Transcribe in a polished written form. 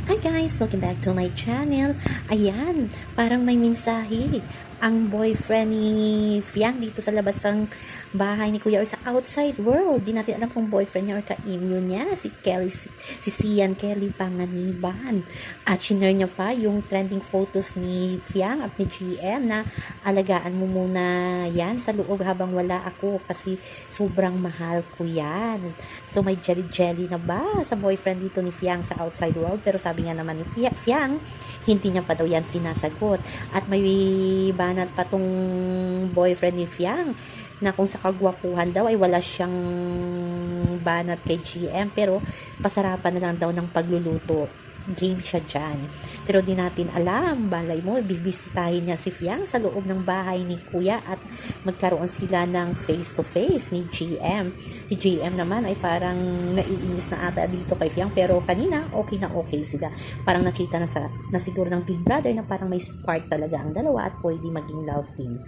Hi guys! Welcome back to my channel. Ayan, parang may mensahe ang boyfriend ni Fiang dito sa labas ng bahay ni Kuya or sa outside world. Di natin alam kung boyfriend niya or ka-imo niya, si Kelly, si Sian Kelly Panganiban. At shinare niya pa yung trending photos ni Fiang at ni GM na alagaan mo muna yan sa loob habang wala ako kasi sobrang mahal ko yan. So may jelly-jelly na ba sa boyfriend dito ni Fiang sa outside world? Pero sabi nga naman ni Fiang, hindi niya pa daw yan sinasagot. At may banat pa tong boyfriend ni Fiang na kung sa kagwapuhan daw ay wala siyang banat kay GM pero pasarapan na lang daw ng pagluluto. Game siya dyan. Pero di natin alam, balay mo, bisbisitahin niya si Fiang sa loob ng bahay ni Kuya at magkaroon sila ng face-to-face ni GM. Si GM naman ay parang naiinis na ata dito kay Fiang pero kanina okay sila. Parang nakita na siguro ng Big Brother na parang may spark talaga ang dalawa at pwede maging love team.